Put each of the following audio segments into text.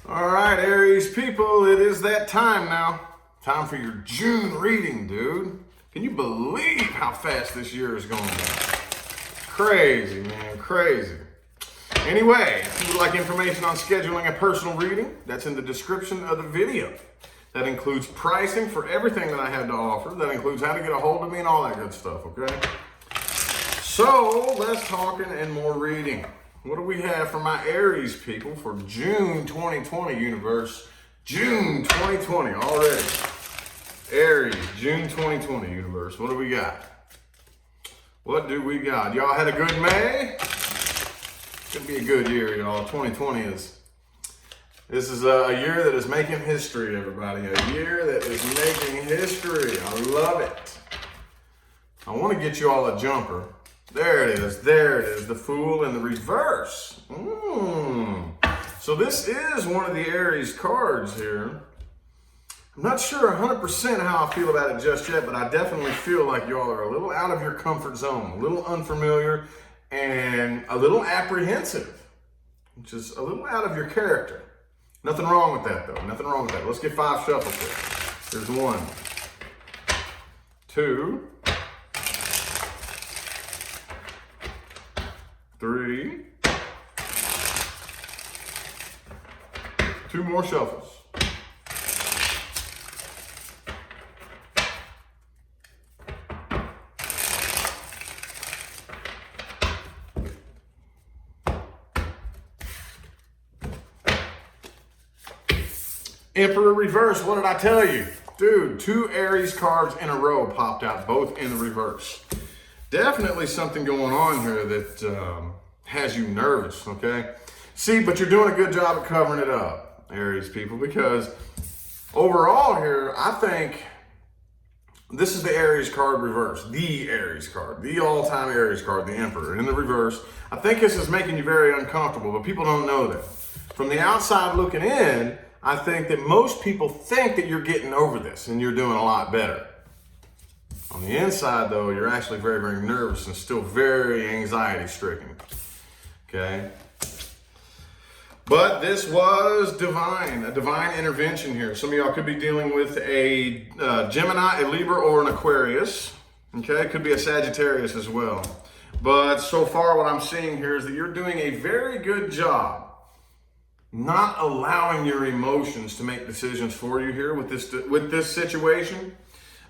All right, Aries people, it is that time now. Time for your June reading, dude. Can you believe how fast this year is going by? Crazy, man, crazy. Anyway, if you would like information on scheduling a personal reading, that's in the description of the video. That includes pricing for everything that I have to offer. That includes how to get a hold of me and all that good stuff, okay? So, less talking and more reading. What do we have for my Aries people for June 2020 universe? June 2020 already. Aries, June 2020 universe. What do we got? What do we got? Y'all had a good May? It's gonna be a good year, y'all. 2020 this is a year that is making history, everybody. A year that is making history. I love it. I want to get you all a jumper. There it is, the Fool in the reverse. So this is one of the Aries cards here. I'm not sure 100% how I feel about it just yet, but I definitely feel like y'all are a little out of your comfort zone, a little unfamiliar, and a little apprehensive, which is a little out of your character. Nothing wrong with that, though. Nothing wrong with that. Let's get 5 shuffles here. Here's 1, 2, 3, 2 more shuffles. Emperor reverse, what did I tell you? Dude, 2 Aries cards in a row popped out, both in the reverse. Definitely something going on here that has you nervous, okay? See, but you're doing a good job of covering it up, Aries people, because overall here, I think this is the Aries card reverse, the Aries card, the all-time Aries card, the Emperor in the reverse. I think this is making you very uncomfortable, but people don't know that. From the outside looking in, I think that most people think that you're getting over this and you're doing a lot better. On the inside, though, you're actually very, very nervous and still very anxiety-stricken. Okay? But this was a divine intervention here. Some of y'all could be dealing with a Gemini, a Libra, or an Aquarius. Okay? It could be a Sagittarius as well. But so far, what I'm seeing here is that you're doing a very good job not allowing your emotions to make decisions for you here with this situation.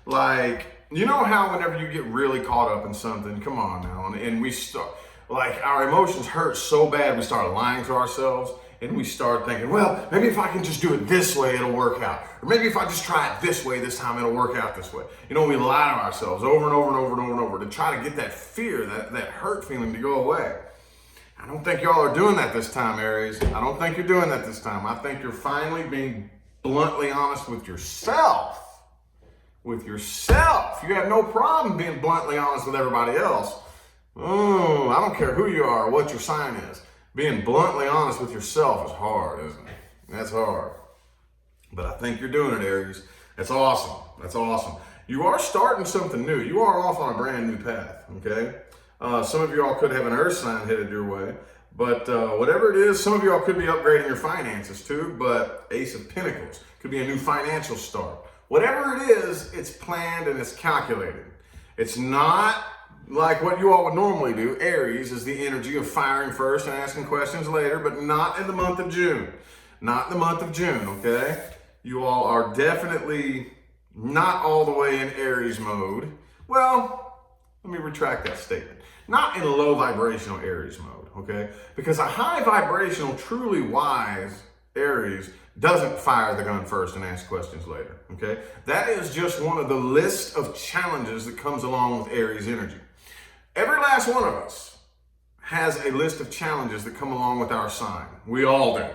Like, you know how whenever you get really caught up in something, come on now, and we start, like, our emotions hurt so bad, we start lying to ourselves, and we start thinking, well, maybe if I can just do it this way, it'll work out. Or maybe if I just try it this way this time, it'll work out this way. You know, we lie to ourselves over and over and over and over and over to try to get that fear, that hurt feeling to go away. I don't think y'all are doing that this time, Aries. I don't think you're doing that this time. I think you're finally being bluntly honest with yourself. With yourself. You have no problem being bluntly honest with everybody else. Oh, I don't care who you are or what your sign is. Being bluntly honest with yourself is hard, isn't it? That's hard. But I think you're doing it, Aries. That's awesome. That's awesome. You are starting something new. You are off on a brand new path, okay? Some of y'all could have an earth sign headed your way, but whatever it is, some of y'all could be upgrading your finances too, but Ace of Pentacles could be a new financial start. Whatever it is, it's planned and it's calculated. It's not like what you all would normally do. Aries is the energy of firing first and asking questions later, but not in the month of June. Not in the month of June, okay? You all are definitely not all the way in Aries mode. Well, let me retract that statement. Not in a low vibrational Aries mode, okay? Because a high vibrational, truly wise Aries doesn't fire the gun first and ask questions later, okay? That is just one of the list of challenges that comes along with Aries energy. Every last one of us has a list of challenges that come along with our sign. We all do.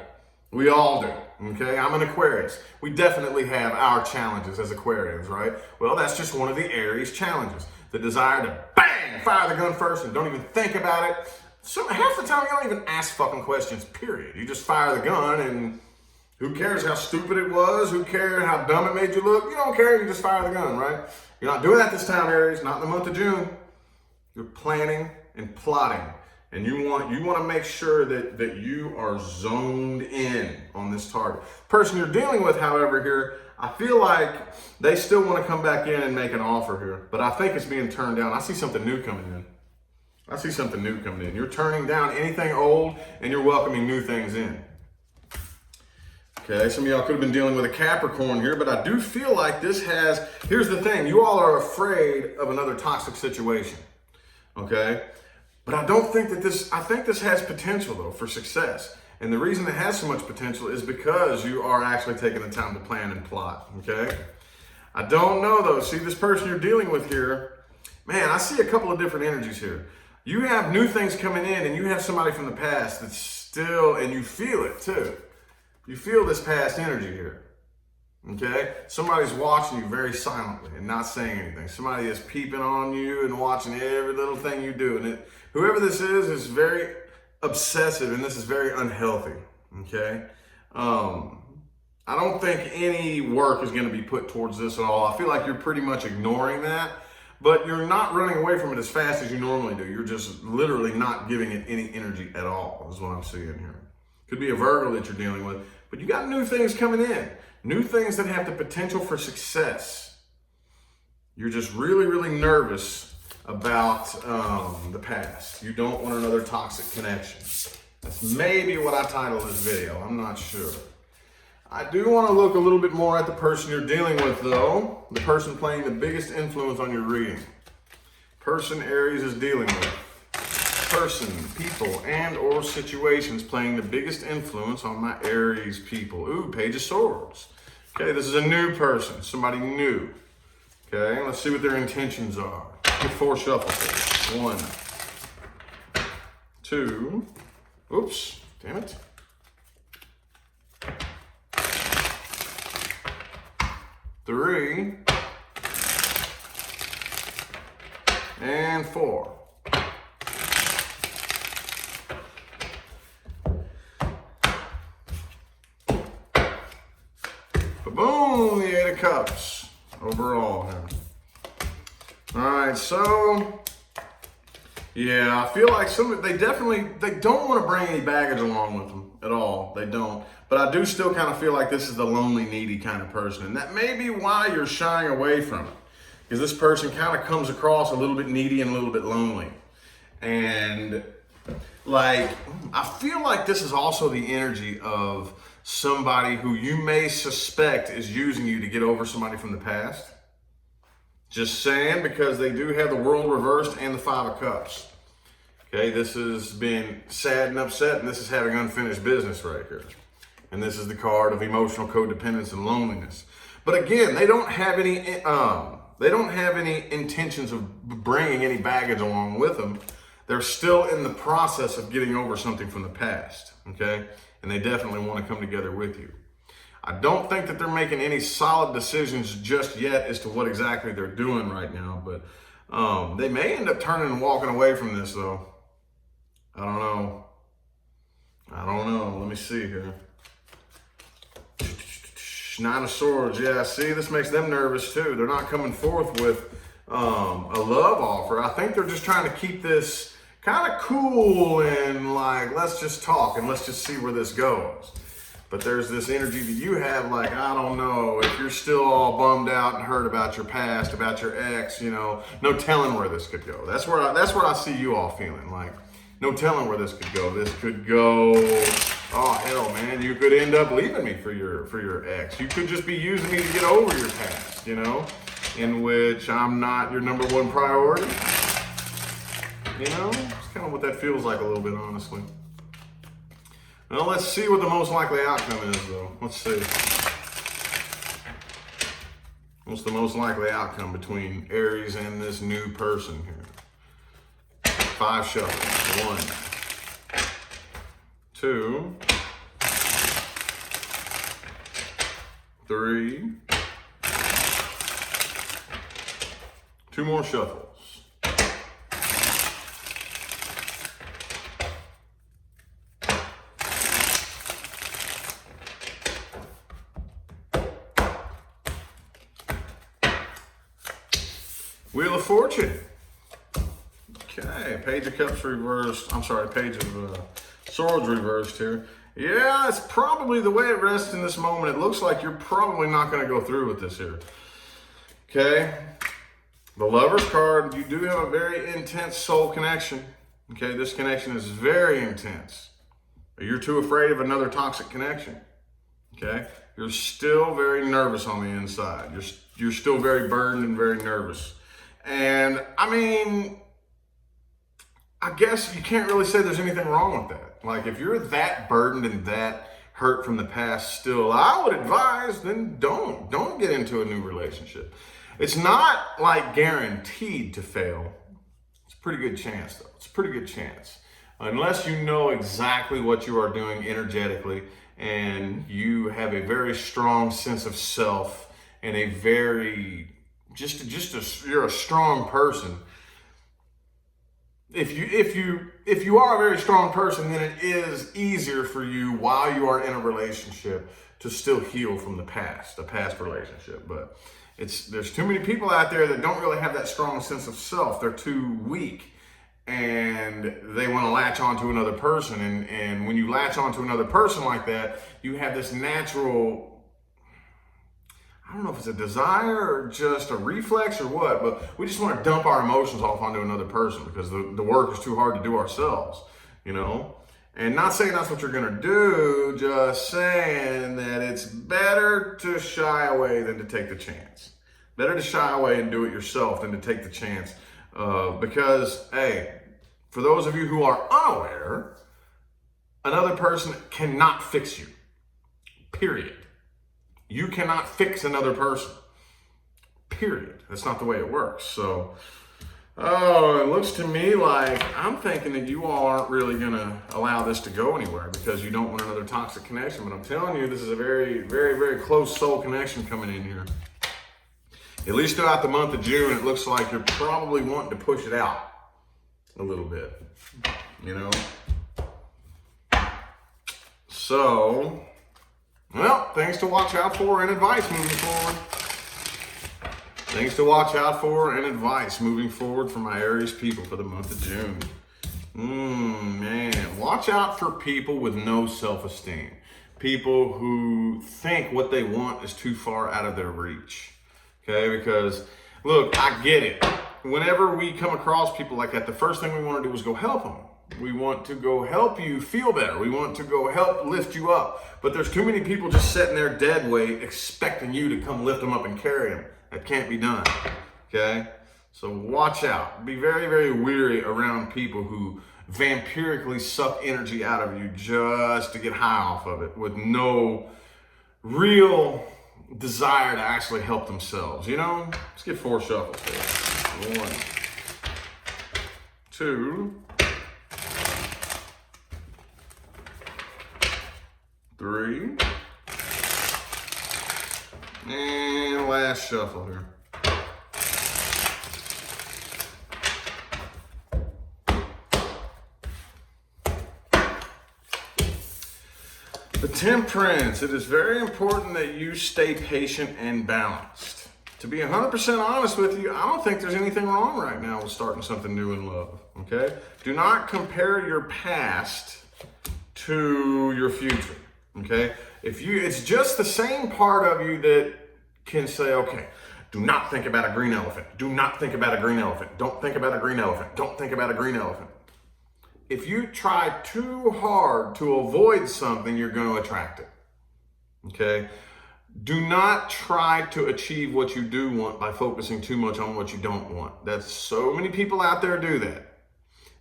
We all do, okay? I'm an Aquarius. We definitely have our challenges as Aquarians, right? Well, that's just one of the Aries challenges. The desire to bang, fire the gun first and don't even think about it. Half the time you don't even ask fucking questions, period. You just fire the gun and who cares how stupid it was? Who cares how dumb it made you look? You don't care, you just fire the gun, right? You're not doing that this time, Aries, not in the month of June. You're planning and plotting. And you want to make sure that you are zoned in on this this target. Person you're dealing with, however, here, I feel like they still want to come back in and make an offer here, but I think it's being turned down. I see something new coming in. I see something new coming in. You're turning down anything old and you're welcoming new things in. Okay, some of y'all could have been dealing with a Capricorn here, but I do feel like this has, here's the thing, you all are afraid of another toxic situation, okay? But I don't think that I think this has potential though for success. And the reason it has so much potential is because you are actually taking the time to plan and plot, okay? I don't know though, see this person you're dealing with here, man, I see a couple of different energies here. You have new things coming in and you have somebody from the past that's still, and you feel it too. You feel this past energy here, okay? Somebody's watching you very silently and not saying anything. Somebody is peeping on you and watching every little thing you do. And whoever this is very obsessive, and this is very unhealthy, okay? I don't think any work is gonna be put towards this at all. I feel like you're pretty much ignoring that, but you're not running away from it as fast as you normally do. You're just literally not giving it any energy at all, is what I'm seeing here. Could be a Virgo that you're dealing with, but you got new things coming in, new things that have the potential for success. You're just really, really nervous about the past. You don't want another toxic connection. That's maybe what I titled this video. I'm not sure. I do want to look a little bit more at the person you're dealing with though. The person playing the biggest influence on your reading. Person Aries is dealing with. Person, people, and or situations playing the biggest influence on my Aries people. Ooh, Page of Swords. Okay, this is a new person, somebody new. Okay, let's see what their intentions are. Get 4 shuffles. 1, 2, oops, damn it. 3, and 4. Boom, the 8 of Cups overall here. All right, so yeah, I feel like they don't want to bring any baggage along with them at all. They don't. But I do still kind of feel like this is the lonely, needy kind of person. And that may be why you're shying away from it. Because this person kind of comes across a little bit needy and a little bit lonely. And like, I feel like this is also the energy of somebody who you may suspect is using you to get over somebody from the past. Just saying, because they do have the World reversed and the 5 of Cups. Okay, this has been sad and upset, and this is having unfinished business right here. And this is the card of emotional codependence and loneliness. But again, they don't have any intentions of bringing any baggage along with them. They're still in the process of getting over something from the past, okay? And they definitely want to come together with you. I don't think that they're making any solid decisions just yet as to what exactly they're doing right now, but they may end up turning and walking away from this though. I don't know. Let me see here. 9 of Swords, yeah, see, this makes them nervous too. They're not coming forth with a love offer. I think they're just trying to keep this kind of cool and like, let's just talk and let's just see where this goes. But there's this energy that you have, like, I don't know, if you're still all bummed out and hurt about your past, about your ex, you know, no telling where this could go. That's where I see you all feeling, like, no telling where this could go. This could go, oh hell, man, you could end up leaving me for your ex. You could just be using me to get over your past, you know, in which I'm not your number 1 priority. You know, it's kind of what that feels like a little bit, honestly. Well, let's see what the most likely outcome is, though. Let's see. What's the most likely outcome between Aries and this new person here? 5 shuffles. 1, 2, 3. 2 more shuffles. Wheel of Fortune. Okay, Page of Cups reversed. I'm sorry, Page of Swords reversed here. Yeah, it's probably the way it rests in this moment. It looks like you're probably not going to go through with this here. Okay? The Lover's card, you do have a very intense soul connection. Okay, this connection is very intense. But you're too afraid of another toxic connection. Okay? You're still very nervous on the inside. You're still very burdened and very nervous. And I mean, I guess you can't really say there's anything wrong with that. Like, if you're that burdened and that hurt from the past still, I would advise, then don't get into a new relationship. It's not like guaranteed to fail. It's a pretty good chance though. It's a pretty good chance. Unless you know exactly what you are doing energetically and you have a very strong sense of self and a very, you're a strong person. If you are a very strong person, then it is easier for you while you are in a relationship to still heal from a past relationship. But there's too many people out there that don't really have that strong sense of self. They're too weak and they want to latch onto another person. And when you latch onto another person like that, you have this natural, I don't know if it's a desire or just a reflex or what, but we just want to dump our emotions off onto another person because the work is too hard to do ourselves, you know? And not saying that's what you're going to do, just saying that it's better to shy away than to take the chance. Better to shy away and do it yourself than to take the chance. Because, hey, for those of you who are unaware, another person cannot fix you, period. You cannot fix another person, period. That's not the way it works. So, it looks to me like I'm thinking that you all aren't really going to allow this to go anywhere because you don't want another toxic connection. But I'm telling you, this is a very, very, very close soul connection coming in here. At least throughout the month of June, it looks like you're probably wanting to push it out a little bit, you know? So, well, things to watch out for and advice moving forward. Things to watch out for and advice moving forward for my Aries people for the month of June. Man, watch out for people with no self-esteem. People who think what they want is too far out of their reach. Okay, because look, I get it. Whenever we come across people like that, the first thing we want to do is go help them. We want to go help you feel better. We want to go help lift you up. But there's too many people just sitting there dead weight expecting you to come lift them up and carry them. That can't be done, okay? So watch out. Be very, very weary around people who vampirically suck energy out of you just to get high off of it with no real desire to actually help themselves, you know? Let's get 4 shuffles here. 1, 2, 3, and last shuffle here. The Temperance. It is very important that you stay patient and balanced. To be 100% honest with you, I don't think there's anything wrong right now with starting something new in love, okay? Do not compare your past to your future, okay? It's just the same part of you that can say, okay, do not think about a green elephant. Do not think about a green elephant. Don't think about a green elephant. Don't think about a green elephant. If you try too hard to avoid something, you're going to attract it, okay? Do not try to achieve what you do want by focusing too much on what you don't want. That's so many people out there do that.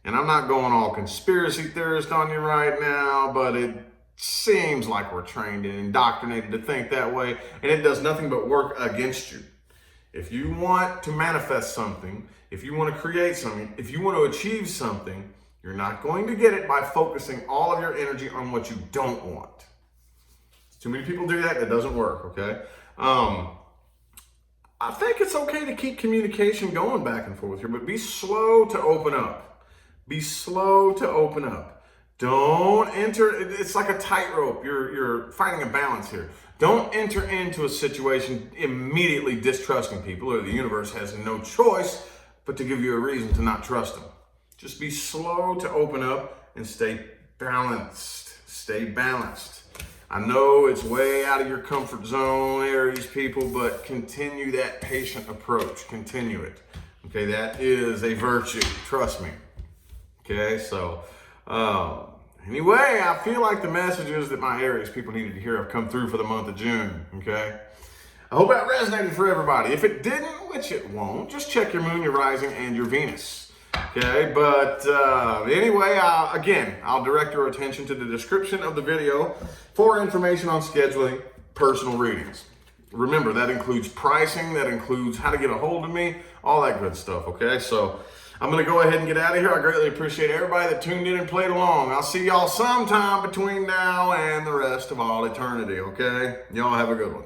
And I'm not going all conspiracy theorist on you right now, but it seems like we're trained and indoctrinated to think that way, and it does nothing but work against you. If you want to manifest something, if you want to create something, if you want to achieve something, you're not going to get it by focusing all of your energy on what you don't want. Too many people do that. That doesn't work, okay? I think it's okay to keep communication going back and forth here, but be slow to open up. Be slow to open up. Don't enter, it's like a tightrope. You're finding a balance here. Don't enter into a situation immediately distrusting people, or the universe has no choice but to give you a reason to not trust them. Just be slow to open up and stay balanced. Stay balanced. I know it's way out of your comfort zone, Aries people, but continue that patient approach. Continue it. Okay, that is a virtue. Trust me. Okay, so anyway, I feel like the messages that my Aries people needed to hear have come through for the month of June. Okay, I hope that resonated for everybody. If it didn't, which it won't, just check your moon, your rising, and your Venus. Okay, but anyway, again, I'll direct your attention to the description of the video for information on scheduling personal readings. Remember, that includes pricing, that includes how to get a hold of me, all that good stuff, okay? So I'm going to go ahead and get out of here. I greatly appreciate everybody that tuned in and played along. I'll see y'all sometime between now and the rest of all eternity, okay? Y'all have a good one.